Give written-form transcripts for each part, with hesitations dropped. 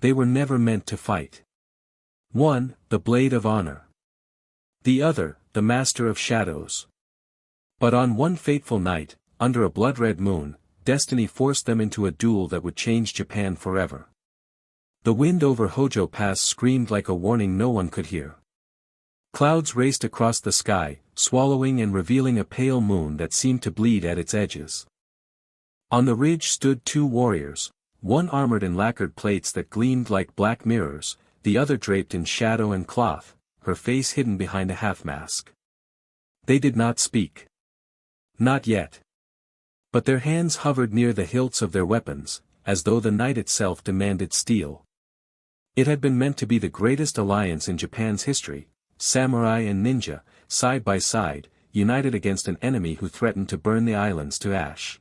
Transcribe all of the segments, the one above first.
they were never meant to fight. One, the blade of honor. The other, the master of shadows. But on one fateful night, under a blood-red moon, destiny forced them into a duel that would change Japan forever. The wind over Hojo Pass screamed like a warning no one could hear. Clouds raced across the sky, swallowing and revealing a pale moon that seemed to bleed at its edges. On the ridge stood two warriors, one armored in lacquered plates that gleamed like black mirrors, the other draped in shadow and cloth, her face hidden behind a half-mask. They did not speak. Not yet. But their hands hovered near the hilts of their weapons, as though the night itself demanded steel. It had been meant to be the greatest alliance in Japan's history, samurai and ninja, side by side, united against an enemy who threatened to burn the islands to ash.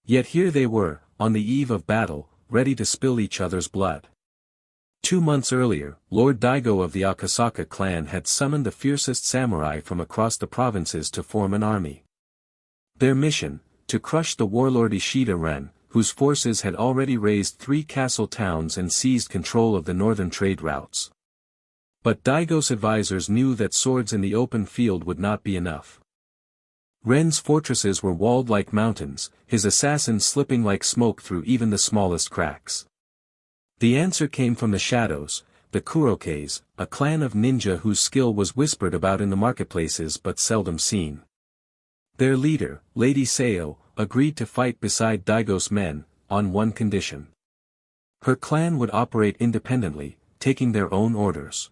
Yet here they were, on the eve of battle, ready to spill each other's blood. 2 months earlier, Lord Daigo of the Akasaka clan had summoned the fiercest samurai from across the provinces to form an army. Their mission, to crush the warlord Ishida Ren, whose forces had already razed 3 castle towns and seized control of the northern trade routes. But Daigo's advisors knew that swords in the open field would not be enough. Ren's fortresses were walled like mountains, his assassins slipping like smoke through even the smallest cracks. The answer came from the shadows, the Kurokes, a clan of ninja whose skill was whispered about in the marketplaces but seldom seen. Their leader, Lady Sayo, agreed to fight beside Daigo's men, on one condition. Her clan would operate independently, taking their own orders.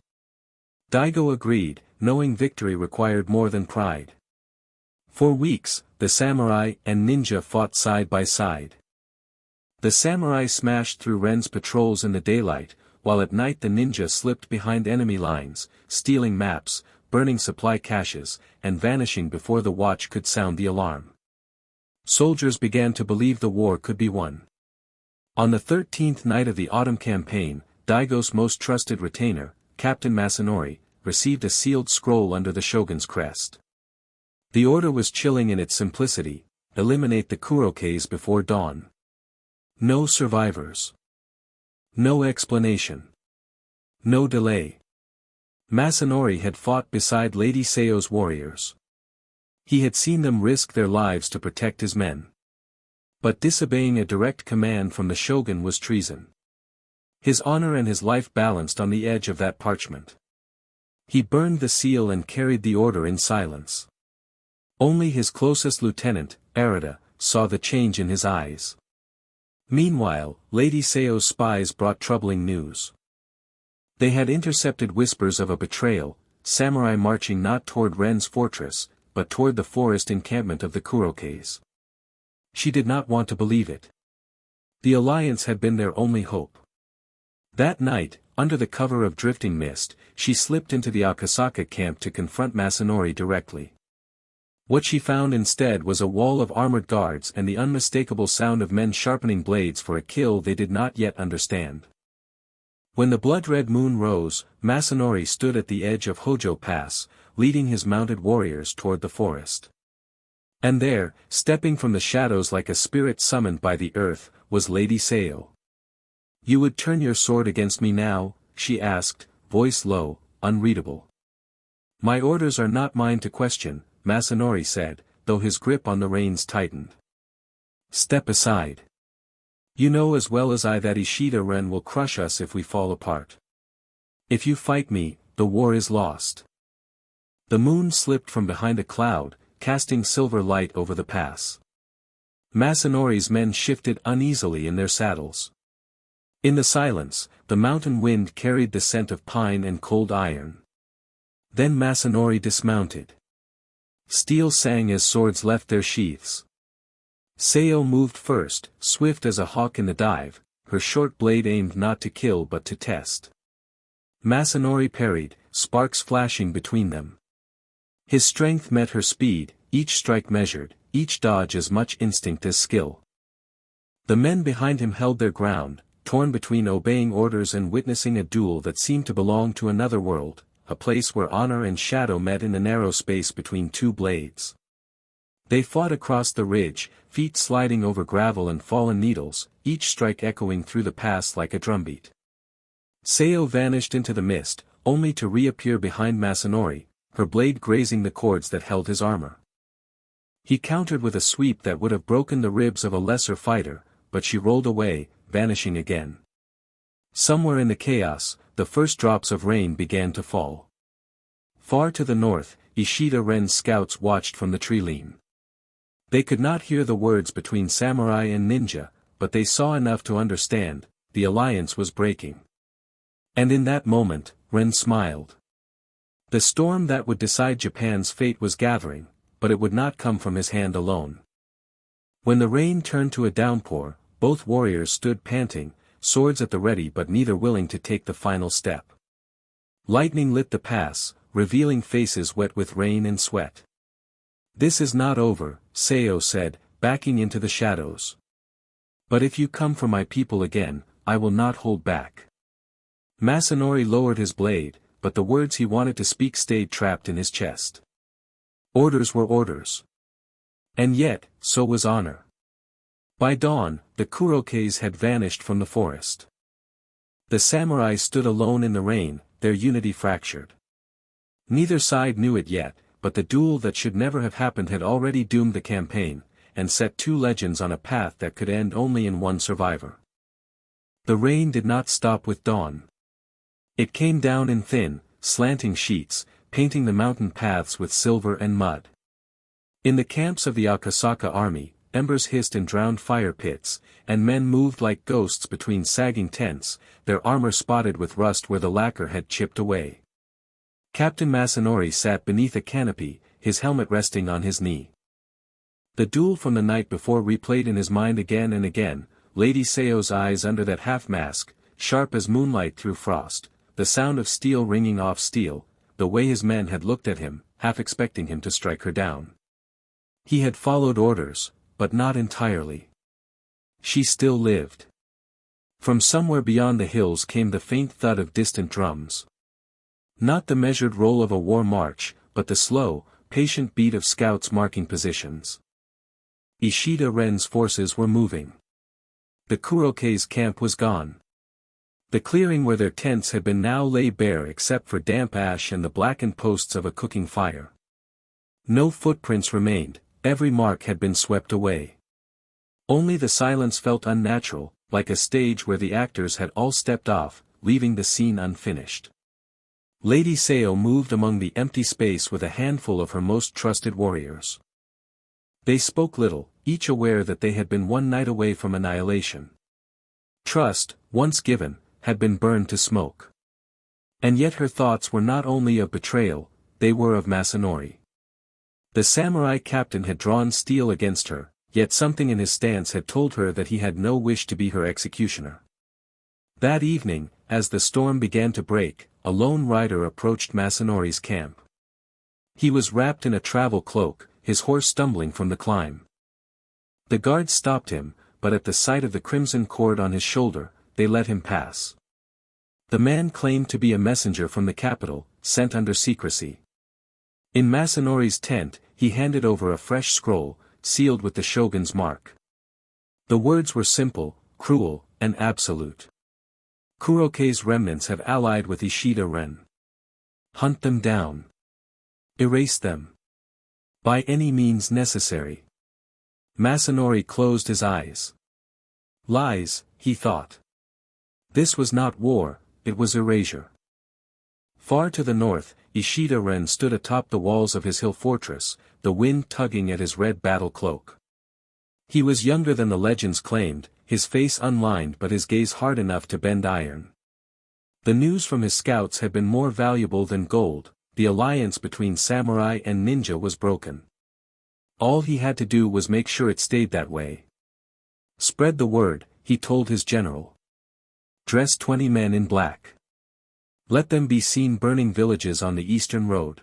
Daigo agreed, knowing victory required more than pride. For weeks, the samurai and ninja fought side by side. The samurai smashed through Ren's patrols in the daylight, while at night the ninja slipped behind enemy lines, stealing maps, burning supply caches, and vanishing before the watch could sound the alarm. Soldiers began to believe the war could be won. On the 13th night of the autumn campaign, Daigo's most trusted retainer, Captain Masanori, received a sealed scroll under the shogun's crest. The order was chilling in its simplicity: eliminate the Kurokes before dawn. No survivors. No explanation. No delay. Masanori had fought beside Lady Sayo's warriors. He had seen them risk their lives to protect his men. But disobeying a direct command from the shogun was treason. His honor and his life balanced on the edge of that parchment. He burned the seal and carried the order in silence. Only his closest lieutenant, Arata, saw the change in his eyes. Meanwhile, Lady Sayo's spies brought troubling news. They had intercepted whispers of a betrayal, samurai marching not toward Ren's fortress, but toward the forest encampment of the Kurokes. She did not want to believe it. The alliance had been their only hope. That night, under the cover of drifting mist, she slipped into the Akasaka camp to confront Masanori directly. What she found instead was a wall of armored guards and the unmistakable sound of men sharpening blades for a kill they did not yet understand. When the blood-red moon rose, Masanori stood at the edge of Hojo Pass, leading his mounted warriors toward the forest. And there, stepping from the shadows like a spirit summoned by the earth, was Lady Sayo. "You would turn your sword against me now?" she asked, voice low, unreadable. "My orders are not mine to question," Masanori said, though his grip on the reins tightened. "Step aside. You know as well as I that Ishida Ren will crush us if we fall apart. If you fight me, the war is lost." The moon slipped from behind a cloud, casting silver light over the pass. Masanori's men shifted uneasily in their saddles. In the silence, the mountain wind carried the scent of pine and cold iron. Then Masanori dismounted. Steel sang as swords left their sheaths. Sayo moved first, swift as a hawk in the dive, her short blade aimed not to kill but to test. Masanori parried, sparks flashing between them. His strength met her speed, each strike measured, each dodge as much instinct as skill. The men behind him held their ground, torn between obeying orders and witnessing a duel that seemed to belong to another world, a place where honor and shadow met in the narrow space between two blades. They fought across the ridge, feet sliding over gravel and fallen needles, each strike echoing through the pass like a drumbeat. Sayo vanished into the mist, only to reappear behind Masanori, her blade grazing the cords that held his armor. He countered with a sweep that would have broken the ribs of a lesser fighter, but she rolled away, vanishing again. Somewhere in the chaos, the first drops of rain began to fall. Far to the north, Ishida Ren's scouts watched from the tree-line. They could not hear the words between samurai and ninja, but they saw enough to understand, the alliance was breaking. And in that moment, Ren smiled. The storm that would decide Japan's fate was gathering, but it would not come from his hand alone. When the rain turned to a downpour, both warriors stood panting, swords at the ready but neither willing to take the final step. Lightning lit the pass, revealing faces wet with rain and sweat. "This is not over," Sayo said, backing into the shadows. "But if you come for my people again, I will not hold back." Masanori lowered his blade, but the words he wanted to speak stayed trapped in his chest. Orders were orders. And yet, so was honor. By dawn, the Kurokes had vanished from the forest. The samurai stood alone in the rain, their unity fractured. Neither side knew it yet, but the duel that should never have happened had already doomed the campaign, and set two legends on a path that could end only in one survivor. The rain did not stop with dawn. It came down in thin, slanting sheets, painting the mountain paths with silver and mud. In the camps of the Akasaka army, embers hissed in drowned fire pits, and men moved like ghosts between sagging tents, their armor spotted with rust where the lacquer had chipped away. Captain Masanori sat beneath a canopy, his helmet resting on his knee. The duel from the night before replayed in his mind again and again, Lady Sayo's eyes under that half-mask, sharp as moonlight through frost, the sound of steel ringing off steel, the way his men had looked at him, half expecting him to strike her down. He had followed orders, but not entirely. She still lived. From somewhere beyond the hills came the faint thud of distant drums. Not the measured roll of a war march, but the slow, patient beat of scouts marking positions. Ishida Ren's forces were moving. The Kurokes' camp was gone. The clearing where their tents had been now lay bare except for damp ash and the blackened posts of a cooking fire. No footprints remained, every mark had been swept away. Only the silence felt unnatural, like a stage where the actors had all stepped off, leaving the scene unfinished. Lady Sayo moved among the empty space with a handful of her most trusted warriors. They spoke little, each aware that they had been one night away from annihilation. Trust, once given, had been burned to smoke. And yet her thoughts were not only of betrayal, they were of Masanori. The samurai captain had drawn steel against her, yet something in his stance had told her that he had no wish to be her executioner. That evening, as the storm began to break, a lone rider approached Masanori's camp. He was wrapped in a travel cloak, his horse stumbling from the climb. The guards stopped him, but at the sight of the crimson cord on his shoulder, they let him pass. The man claimed to be a messenger from the capital, sent under secrecy. In Masanori's tent, he handed over a fresh scroll, sealed with the shogun's mark. The words were simple, cruel, and absolute. Kurokes' remnants have allied with Ishida Ren. Hunt them down. Erase them. By any means necessary. Masanori closed his eyes. Lies, he thought. This was not war, it was erasure. Far to the north, Ishida Ren stood atop the walls of his hill fortress, the wind tugging at his red battle cloak. He was younger than the legends claimed, his face unlined but his gaze hard enough to bend iron. The news from his scouts had been more valuable than gold, the alliance between samurai and ninja was broken. All he had to do was make sure it stayed that way. Spread the word, he told his general. Dress 20 men in black. Let them be seen burning villages on the eastern road.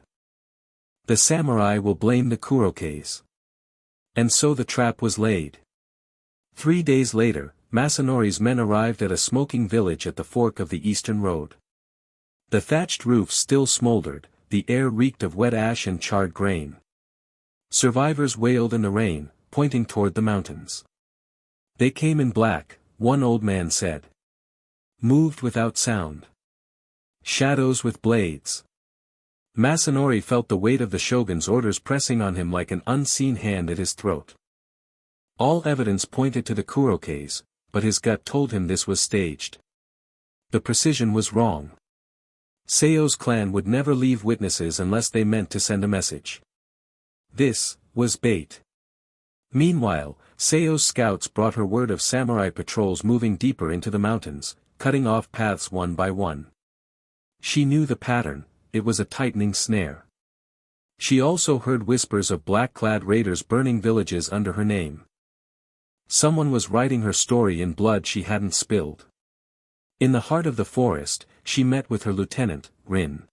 The samurai will blame the Kurokes. And so the trap was laid. 3 days later, Masanori's men arrived at a smoking village at the fork of the eastern road. The thatched roofs still smoldered, the air reeked of wet ash and charred grain. Survivors wailed in the rain, pointing toward the mountains. They came in black, one old man said. Moved without sound. Shadows with blades. Masanori felt the weight of the shogun's orders pressing on him like an unseen hand at his throat. All evidence pointed to the Kurokes, but his gut told him this was staged. The precision was wrong. Seo's clan would never leave witnesses unless they meant to send a message. This was bait. Meanwhile, Seo's scouts brought her word of samurai patrols moving deeper into the mountains, cutting off paths one by one. She knew the pattern, it was a tightening snare. She also heard whispers of black-clad raiders burning villages under her name. Someone was writing her story in blood she hadn't spilled. In the heart of the forest, she met with her lieutenant, Rin.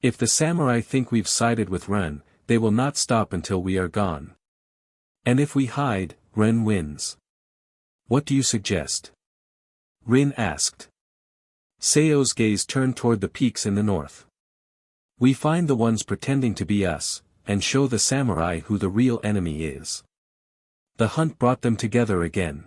If the samurai think we've sided with Ren, they will not stop until we are gone. And if we hide, Ren wins. What do you suggest? Rin asked. Seo's gaze turned toward the peaks in the north. We find the ones pretending to be us, and show the samurai who the real enemy is. The hunt brought them together again.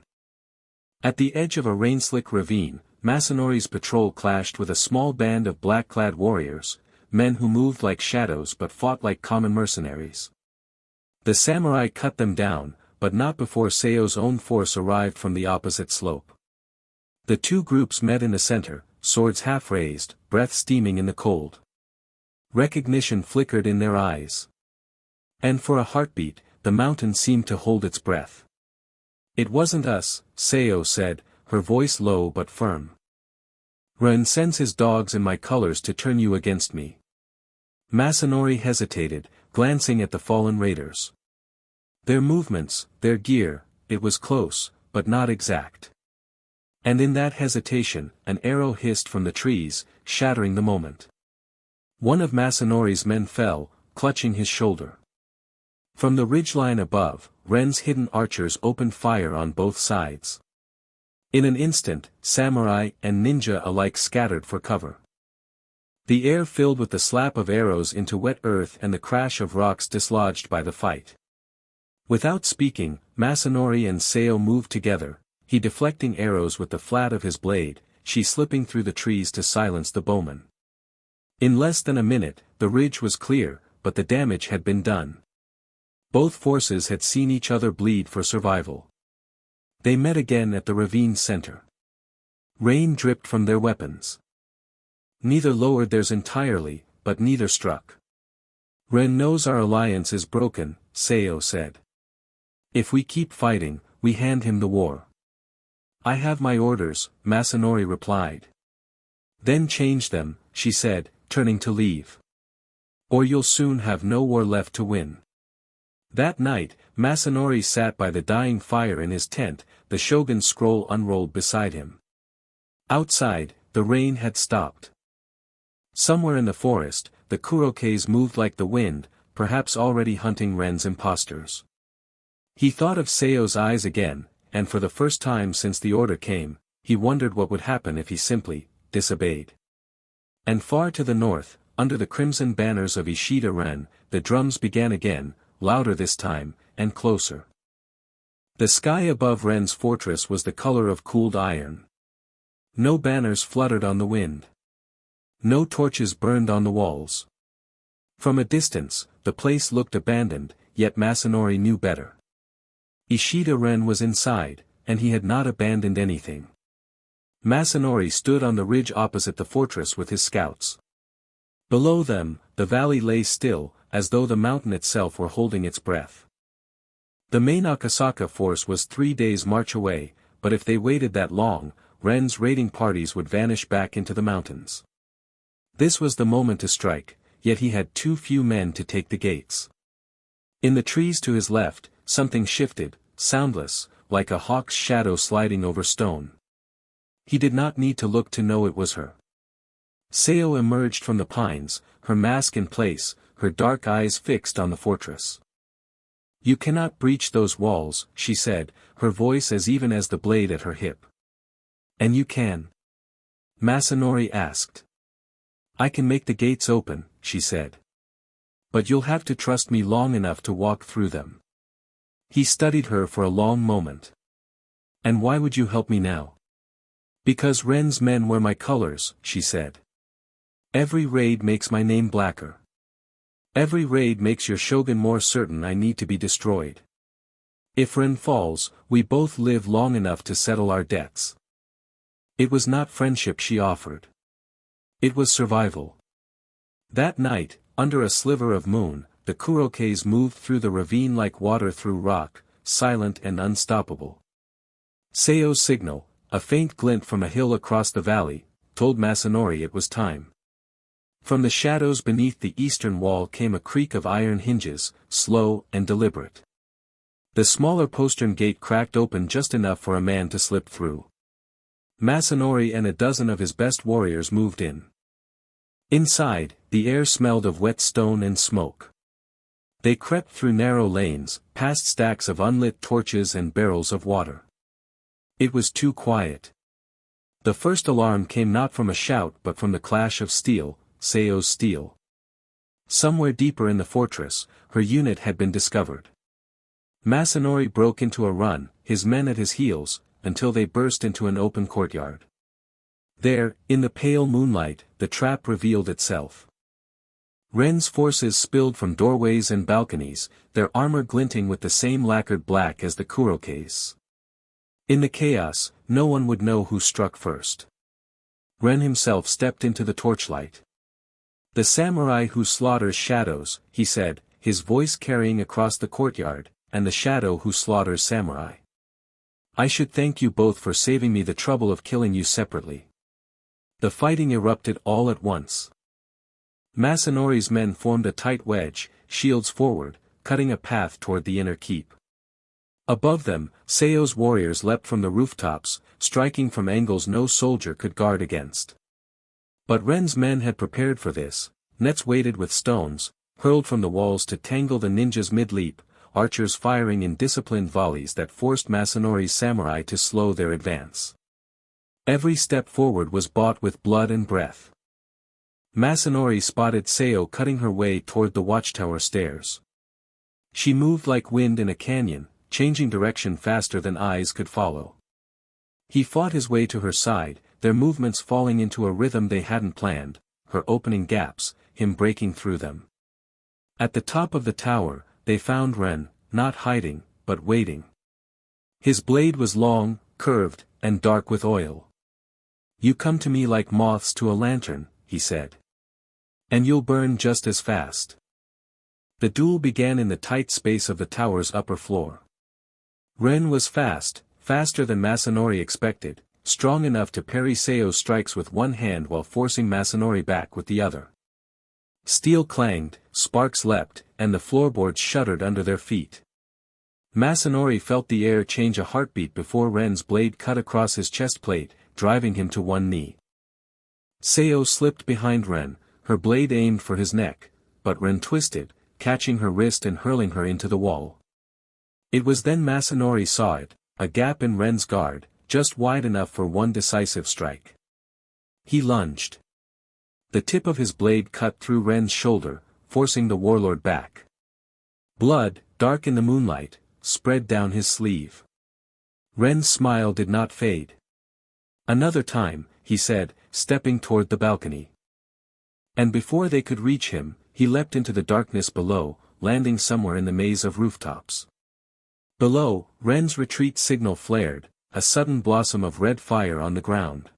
At the edge of a rain-slick ravine, Masanori's patrol clashed with a small band of black-clad warriors, men who moved like shadows but fought like common mercenaries. The samurai cut them down, but not before Seo's own force arrived from the opposite slope. The two groups met in the center, swords half-raised, breath steaming in the cold. Recognition flickered in their eyes. And for a heartbeat, the mountain seemed to hold its breath. It wasn't us, Seo said, her voice low but firm. Ren sends his dogs in my colors to turn you against me. Masanori hesitated, glancing at the fallen raiders. Their movements, their gear, it was close, but not exact. And in that hesitation, an arrow hissed from the trees, shattering the moment. One of Masanori's men fell, clutching his shoulder. From the ridgeline above, Ren's hidden archers opened fire on both sides. In an instant, samurai and ninja alike scattered for cover. The air filled with the slap of arrows into wet earth and the crash of rocks dislodged by the fight. Without speaking, Masanori and Seo moved together, he deflecting arrows with the flat of his blade, she slipping through the trees to silence the bowman. In less than a minute, the ridge was clear, but the damage had been done. Both forces had seen each other bleed for survival. They met again at the ravine's center. Rain dripped from their weapons. Neither lowered theirs entirely, but neither struck. Ren knows our alliance is broken, Seo said. If we keep fighting, we hand him the war. I have my orders, Masanori replied. Then change them, she said, turning to leave. Or you'll soon have no war left to win. That night, Masanori sat by the dying fire in his tent, the shogun's scroll unrolled beside him. Outside, the rain had stopped. Somewhere in the forest, the Kurokes moved like the wind, perhaps already hunting Ren's impostors. He thought of Seo's eyes again, and for the first time since the order came, he wondered what would happen if he simply disobeyed. And far to the north, under the crimson banners of Ishida Ren, the drums began again, louder this time, and closer. The sky above Ren's fortress was the color of cooled iron. No banners fluttered on the wind. No torches burned on the walls. From a distance, the place looked abandoned, yet Masanori knew better. Ishida Ren was inside, and he had not abandoned anything. Masanori stood on the ridge opposite the fortress with his scouts. Below them, the valley lay still, as though the mountain itself were holding its breath. The main Akasaka force was 3 days' march away, but if they waited that long, Ren's raiding parties would vanish back into the mountains. This was the moment to strike, yet he had too few men to take the gates. In the trees to his left, something shifted, soundless, like a hawk's shadow sliding over stone. He did not need to look to know it was her. Seo emerged from the pines, her mask in place, her dark eyes fixed on the fortress. You cannot breach those walls, she said, her voice as even as the blade at her hip. And you can? Masanori asked. I can make the gates open, she said. But you'll have to trust me long enough to walk through them. He studied her for a long moment. And why would you help me now? Because Ren's men wear my colors, she said. Every raid makes my name blacker. Every raid makes your shogun more certain I need to be destroyed. If Ren falls, we both live long enough to settle our debts. It was not friendship she offered. It was survival. That night, under a sliver of moon, the Kurokes moved through the ravine like water through rock, silent and unstoppable. Seo's signal, a faint glint from a hill across the valley, told Masanori it was time. From the shadows beneath the eastern wall came a creak of iron hinges, slow and deliberate. The smaller postern gate cracked open just enough for a man to slip through. Masanori and a dozen of his best warriors moved in. Inside, the air smelled of wet stone and smoke. They crept through narrow lanes, past stacks of unlit torches and barrels of water. It was too quiet. The first alarm came not from a shout but from the clash of steel, Seo's steel. Somewhere deeper in the fortress, her unit had been discovered. Masanori broke into a run, his men at his heels, until they burst into an open courtyard. There, in the pale moonlight, the trap revealed itself. Ren's forces spilled from doorways and balconies, their armor glinting with the same lacquered black as the Kurokes. In the chaos, no one would know who struck first. Ren himself stepped into the torchlight. "The samurai who slaughters shadows," he said, his voice carrying across the courtyard, "and the shadow who slaughters samurai. I should thank you both for saving me the trouble of killing you separately." The fighting erupted all at once. Masanori's men formed a tight wedge, shields forward, cutting a path toward the inner keep. Above them, Seo's warriors leapt from the rooftops, striking from angles no soldier could guard against. But Ren's men had prepared for this, nets weighted with stones, hurled from the walls to tangle the ninjas mid-leap, archers firing in disciplined volleys that forced Masanori's samurai to slow their advance. Every step forward was bought with blood and breath. Masanori spotted Seo cutting her way toward the watchtower stairs. She moved like wind in a canyon, changing direction faster than eyes could follow. He fought his way to her side, their movements falling into a rhythm they hadn't planned, her opening gaps, him breaking through them. At the top of the tower, they found Ren, not hiding, but waiting. His blade was long, curved, and dark with oil. "You come to me like moths to a lantern," he said. "And you'll burn just as fast." The duel began in the tight space of the tower's upper floor. Ren was fast, faster than Masanori expected, strong enough to parry Seo's strikes with one hand while forcing Masanori back with the other. Steel clanged, sparks leapt, and the floorboards shuddered under their feet. Masanori felt the air change a heartbeat before Ren's blade cut across his chest plate, driving him to one knee. Seo slipped behind Ren, her blade aimed for his neck, but Ren twisted, catching her wrist and hurling her into the wall. It was then Masanori saw it, a gap in Ren's guard, just wide enough for one decisive strike. He lunged. The tip of his blade cut through Ren's shoulder, forcing the warlord back. Blood, dark in the moonlight, spread down his sleeve. Ren's smile did not fade. "Another time," he said, stepping toward the balcony. And before they could reach him, he leapt into the darkness below, landing somewhere in the maze of rooftops. Below, Ren's retreat signal flared, a sudden blossom of red fire on the ground.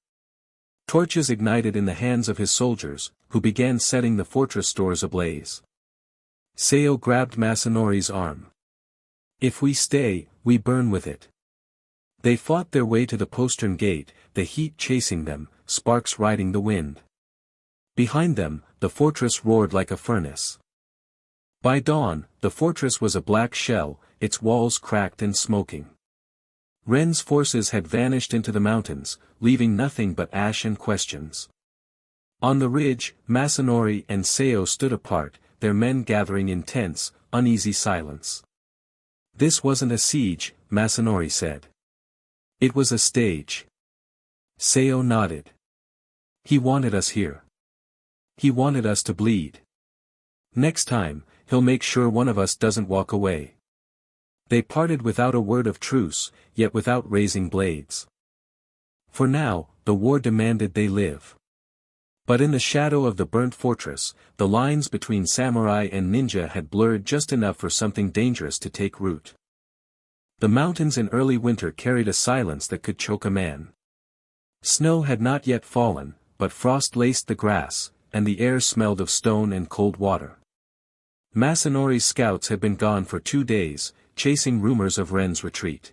Torches ignited in the hands of his soldiers, who began setting the fortress stores ablaze. Seo grabbed Masanori's arm. "If we stay, we burn with it." They fought their way to the postern gate, the heat chasing them, sparks riding the wind. Behind them, the fortress roared like a furnace. By dawn, the fortress was a black shell, its walls cracked and smoking. Ren's forces had vanished into the mountains, leaving nothing but ash and questions. On the ridge, Masanori and Seo stood apart, their men gathering in tense, uneasy silence. "This wasn't a siege," Masanori said. "It was a stage." Seo nodded. "He wanted us here. He wanted us to bleed. Next time, he'll make sure one of us doesn't walk away." They parted without a word of truce, yet without raising blades. For now, the war demanded they live. But in the shadow of the burnt fortress, the lines between samurai and ninja had blurred just enough for something dangerous to take root. The mountains in early winter carried a silence that could choke a man. Snow had not yet fallen, but frost laced the grass, and the air smelled of stone and cold water. Masanori's scouts had been gone for 2 days, chasing rumors of Ren's retreat.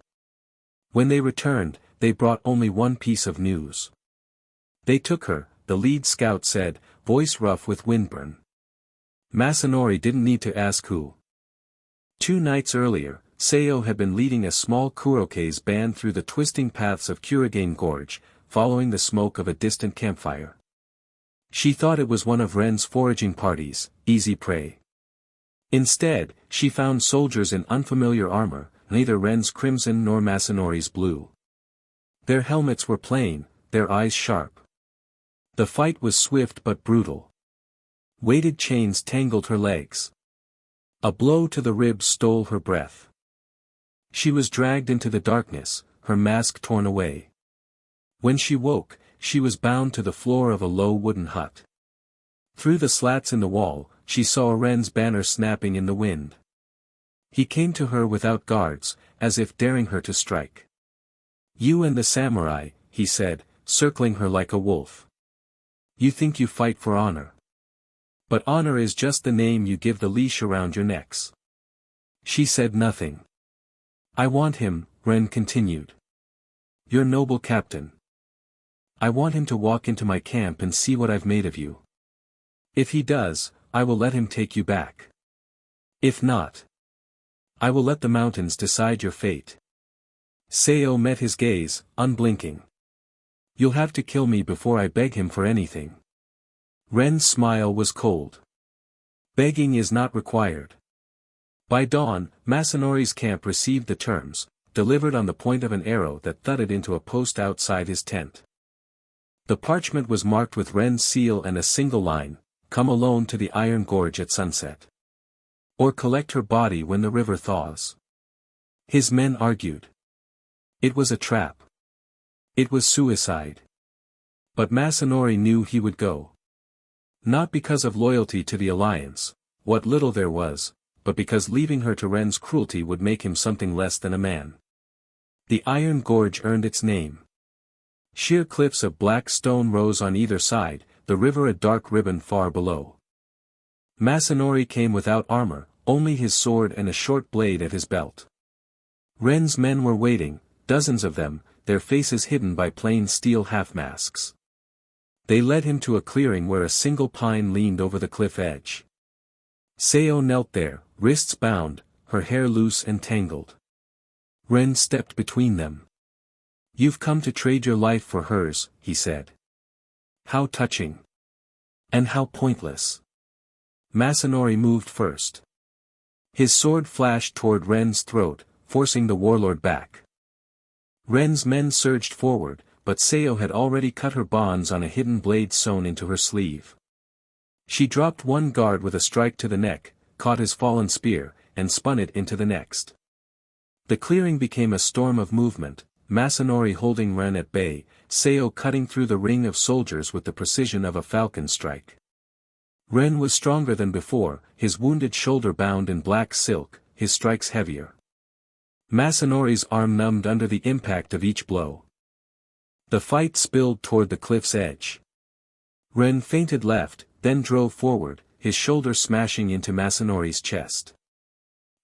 When they returned, they brought only one piece of news. They took her, the lead scout said, voice rough with windburn. Masanori didn't need to ask who. 2 nights earlier, Seo had been leading a small Kuroke's band through the twisting paths of Kurigane Gorge, following the smoke of a distant campfire. She thought it was one of Ren's foraging parties, easy prey. Instead, she found soldiers in unfamiliar armor, neither Ren's crimson nor Masanori's blue. Their helmets were plain, their eyes sharp. The fight was swift but brutal. Weighted chains tangled her legs. A blow to the ribs stole her breath. She was dragged into the darkness, her mask torn away. When she woke, she was bound to the floor of a low wooden hut. Through the slats in the wall, she saw Ren's banner snapping in the wind. He came to her without guards, as if daring her to strike. You and the samurai, he said, circling her like a wolf. You think you fight for honor. But honor is just the name you give the leash around your necks. She said nothing. I want him, Ren continued. Your noble captain. I want him to walk into my camp and see what I've made of you. If he does, I will let him take you back. If not, I will let the mountains decide your fate. Seo met his gaze, unblinking. You'll have to kill me before I beg him for anything. Ren's smile was cold. Begging is not required. By dawn, Masanori's camp received the terms, delivered on the point of an arrow that thudded into a post outside his tent. The parchment was marked with Ren's seal and a single line, come alone to the Iron Gorge at sunset. Or collect her body when the river thaws. His men argued. It was a trap. It was suicide. But Masanori knew he would go. Not because of loyalty to the alliance, what little there was, but because leaving her to Ren's cruelty would make him something less than a man. The Iron Gorge earned its name. Sheer cliffs of black stone rose on either side, the river a dark ribbon far below. Masanori came without armor, only his sword and a short blade at his belt. Ren's men were waiting, dozens of them, their faces hidden by plain steel half-masks. They led him to a clearing where a single pine leaned over the cliff edge. Seo knelt there, wrists bound, her hair loose and tangled. Ren stepped between them. You've come to trade your life for hers, he said. How touching. And how pointless. Masanori moved first. His sword flashed toward Ren's throat, forcing the warlord back. Ren's men surged forward, but Seo had already cut her bonds on a hidden blade sewn into her sleeve. She dropped one guard with a strike to the neck, caught his fallen spear, and spun it into the next. The clearing became a storm of movement, Masanori holding Ren at bay, Seo cutting through the ring of soldiers with the precision of a falcon strike. Ren was stronger than before, his wounded shoulder bound in black silk, his strikes heavier. Masanori's arm numbed under the impact of each blow. The fight spilled toward the cliff's edge. Ren feinted left, then drove forward, his shoulder smashing into Masanori's chest.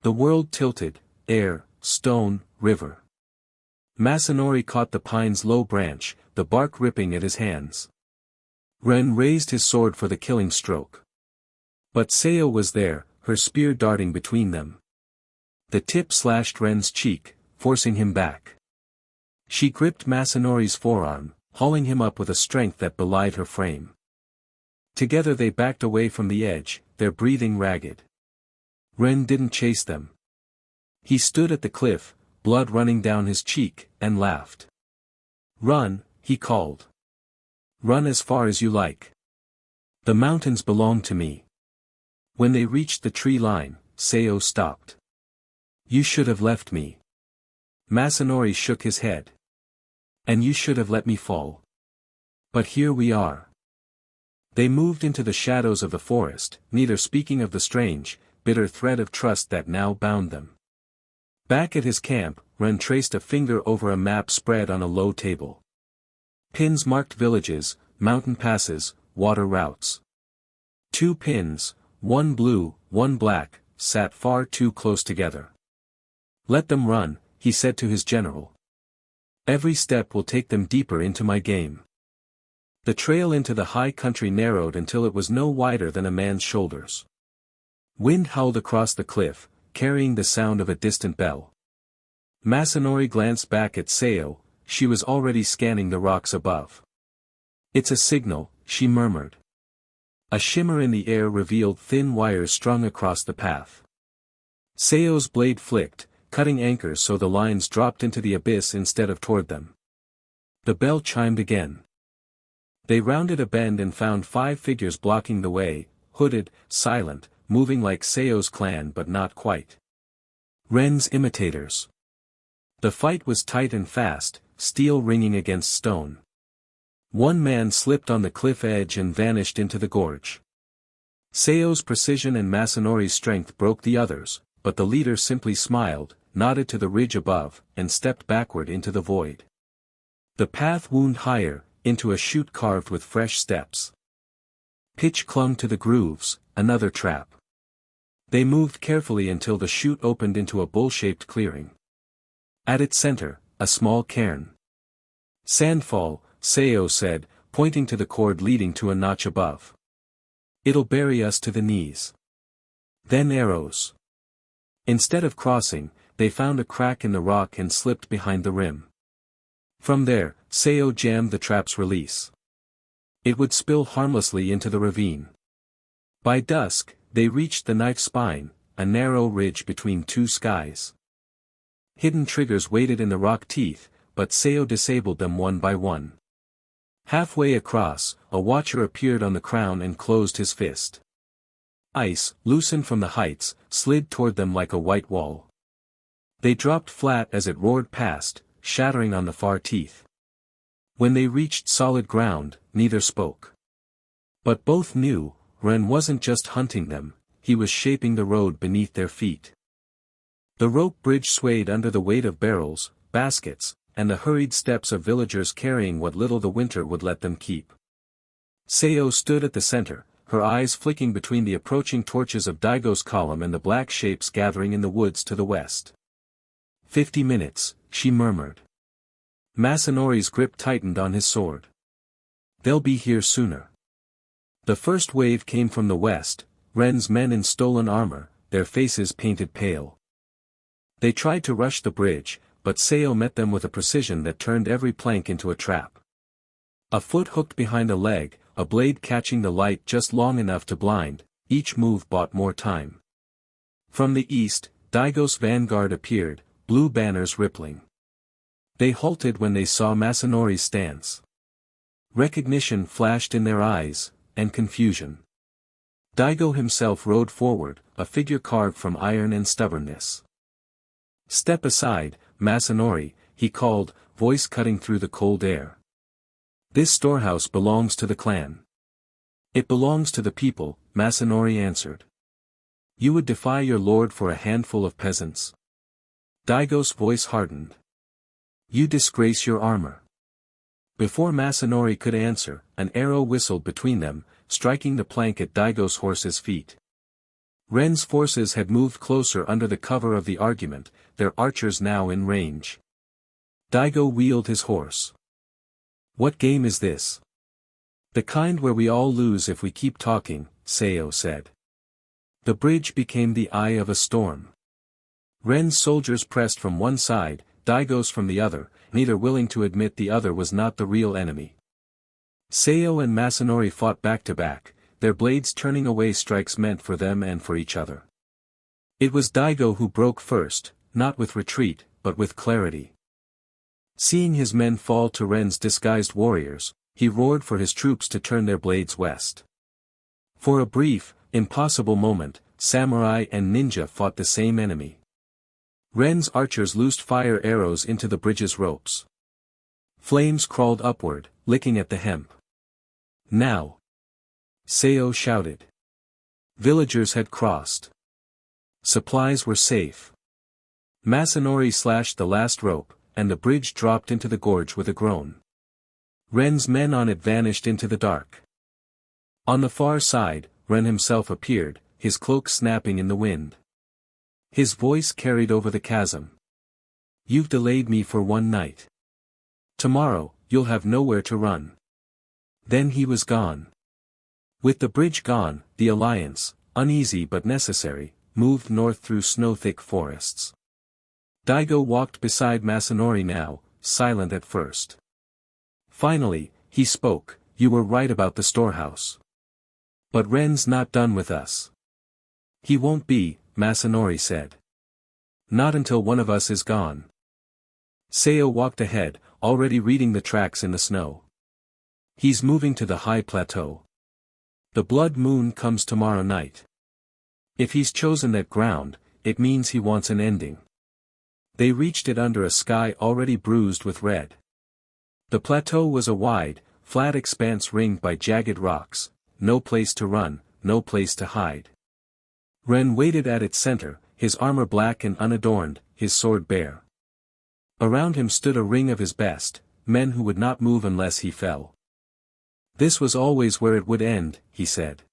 The world tilted, air, stone, river. Masanori caught the pine's low branch, the bark ripping at his hands. Ren raised his sword for the killing stroke. But Seo was there, her spear darting between them. The tip slashed Ren's cheek, forcing him back. She gripped Masanori's forearm, hauling him up with a strength that belied her frame. Together they backed away from the edge, their breathing ragged. Ren didn't chase them. He stood at the cliff, blood running down his cheek, and laughed. Run, he called. Run as far as you like. The mountains belong to me. When they reached the tree line, Seo stopped. You should have left me. Masanori shook his head. And you should have let me fall. But here we are. They moved into the shadows of the forest, neither speaking of the strange, bitter thread of trust that now bound them. Back at his camp, Ren traced a finger over a map spread on a low table. Pins marked villages, mountain passes, water routes. 2 pins, one blue, one black, sat far too close together. Let them run, he said to his general. Every step will take them deeper into my game. The trail into the high country narrowed until it was no wider than a man's shoulders. Wind howled across the cliff, carrying the sound of a distant bell. Masanori glanced back at Sayo, she was already scanning the rocks above. It's a signal, she murmured. A shimmer in the air revealed thin wires strung across the path. Sayo's blade flicked, cutting anchors so the lines dropped into the abyss instead of toward them. The bell chimed again. They rounded a bend and found 5 figures blocking the way, hooded, silent, moving like Sayo's clan but not quite. Ren's imitators. The fight was tight and fast, steel ringing against stone. One man slipped on the cliff edge and vanished into the gorge. Sayo's precision and Masanori's strength broke the others, but the leader simply smiled, nodded to the ridge above, and stepped backward into the void. The path wound higher, into a chute carved with fresh steps. Pitch clung to the grooves, another trap. They moved carefully until the chute opened into a bowl-shaped clearing. At its center, a small cairn. Sandfall, Sayo said, pointing to the cord leading to a notch above. It'll bury us to the knees. Then arrows. Instead of crossing, they found a crack in the rock and slipped behind the rim. From there, Sayo jammed the trap's release. It would spill harmlessly into the ravine. By dusk, they reached the knife spine, a narrow ridge between 2 skies. Hidden triggers waited in the rock teeth, but Sayo disabled them one by one. Halfway across, a watcher appeared on the crown and closed his fist. Ice, loosened from the heights, slid toward them like a white wall. They dropped flat as it roared past, shattering on the far teeth. When they reached solid ground, neither spoke. But both knew, Ren wasn't just hunting them, he was shaping the road beneath their feet. The rope bridge swayed under the weight of barrels, baskets, and the hurried steps of villagers carrying what little the winter would let them keep. Sayo stood at the center, her eyes flicking between the approaching torches of Daigo's column and the black shapes gathering in the woods to the west. 50 minutes, she murmured. Masanori's grip tightened on his sword. They'll be here sooner. The first wave came from the west, Ren's men in stolen armor, their faces painted pale. They tried to rush the bridge, but Sayo met them with a precision that turned every plank into a trap. A foot hooked behind a leg, a blade catching the light just long enough to blind, each move bought more time. From the east, Daigo's vanguard appeared, blue banners rippling. They halted when they saw Masanori's stance. Recognition flashed in their eyes, and confusion. Daigo himself rode forward, a figure carved from iron and stubbornness. Step aside, Masanori, he called, voice cutting through the cold air. This storehouse belongs to the clan. It belongs to the people, Masanori answered. You would defy your lord for a handful of peasants? Daigo's voice hardened. You disgrace your armor. Before Masanori could answer, an arrow whistled between them, striking the plank at Daigo's horse's feet. Ren's forces had moved closer under the cover of the argument, their archers now in range. Daigo wheeled his horse. What game is this? The kind where we all lose if we keep talking, Sayo said. The bridge became the eye of a storm. Ren's soldiers pressed from one side, Daigo's from the other, neither willing to admit the other was not the real enemy. Sayo and Masanori fought back to back, their blades turning away strikes meant for them and for each other. It was Daigo who broke first, not with retreat, but with clarity. Seeing his men fall to Ren's disguised warriors, he roared for his troops to turn their blades west. For a brief, impossible moment, samurai and ninja fought the same enemy. Ren's archers loosed fire arrows into the bridge's ropes. Flames crawled upward, licking at the hemp. Now! Seo shouted. Villagers had crossed. Supplies were safe. Masanori slashed the last rope, and the bridge dropped into the gorge with a groan. Ren's men on it vanished into the dark. On the far side, Ren himself appeared, his cloak snapping in the wind. His voice carried over the chasm. You've delayed me for one night. Tomorrow, you'll have nowhere to run. Then he was gone. With the bridge gone, the alliance, uneasy but necessary, moved north through snow-thick forests. Daigo walked beside Masanori now, silent at first. Finally, he spoke, "You were right about the storehouse. But Ren's not done with us." "He won't be," Masanori said. "Not until one of us is gone." Seo walked ahead, already reading the tracks in the snow. "He's moving to the high plateau. The blood moon comes tomorrow night. If he's chosen that ground, it means he wants an ending." They reached it under a sky already bruised with red. The plateau was a wide, flat expanse ringed by jagged rocks, no place to run, no place to hide. Ren waited at its center, his armor black and unadorned, his sword bare. Around him stood a ring of his best, men who would not move unless he fell. "This was always where it would end," he said.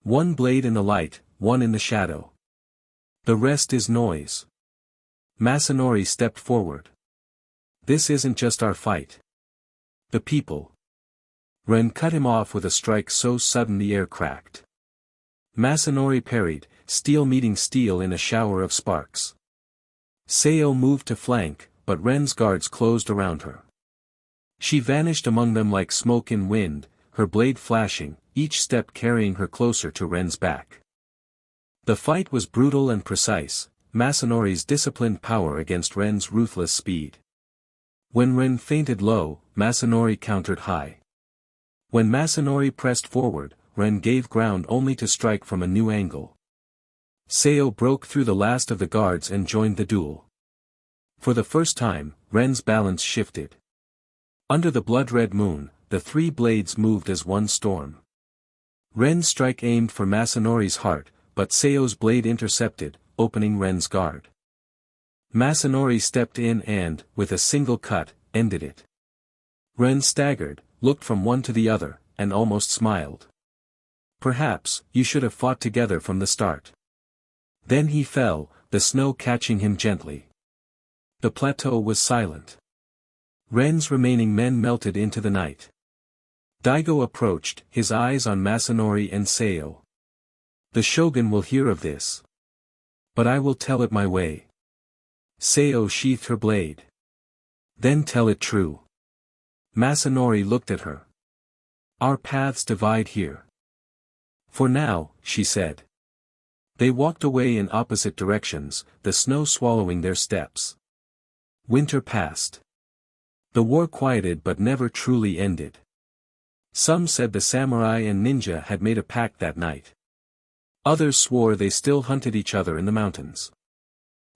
"One blade in the light, one in the shadow. The rest is noise." Masanori stepped forward. "This isn't just our fight. The people." Ren cut him off with a strike so sudden the air cracked. Masanori parried, steel meeting steel in a shower of sparks. Seo moved to flank, but Ren's guards closed around her. She vanished among them like smoke in wind, her blade flashing, each step carrying her closer to Ren's back. The fight was brutal and precise, Masanori's disciplined power against Ren's ruthless speed. When Ren feinted low, Masanori countered high. When Masanori pressed forward, Ren gave ground only to strike from a new angle. Seo broke through the last of the guards and joined the duel. For the first time, Ren's balance shifted. Under the blood-red moon, the three blades moved as one storm. Ren's strike aimed for Masanori's heart, but Seo's blade intercepted, opening Ren's guard. Masanori stepped in and, with a single cut, ended it. Ren staggered, looked from one to the other, and almost smiled. "Perhaps, you should have fought together from the start." Then he fell, the snow catching him gently. The plateau was silent. Ren's remaining men melted into the night. Daigo approached, his eyes on Masanori and Seo. "The shogun will hear of this. But I will tell it my way." Seo sheathed her blade. "Then tell it true." Masanori looked at her. "Our paths divide here." "For now," she said. They walked away in opposite directions, the snow swallowing their steps. Winter passed. The war quieted but never truly ended. Some said the samurai and ninja had made a pact that night. Others swore they still hunted each other in the mountains.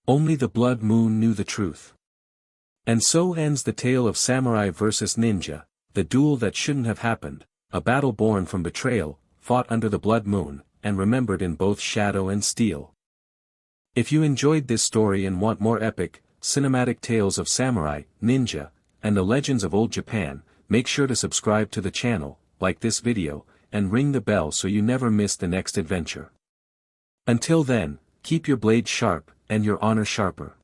Only the blood moon knew the truth. And so ends the tale of samurai versus ninja, the duel that shouldn't have happened, a battle born from betrayal, fought under the blood moon, and remembered in both shadow and steel. If you enjoyed this story and want more epic, cinematic tales of samurai, ninja, and the legends of old Japan, make sure to subscribe to the channel, like this video, and ring the bell so you never miss the next adventure. Until then, keep your blade sharp, and your honor sharper.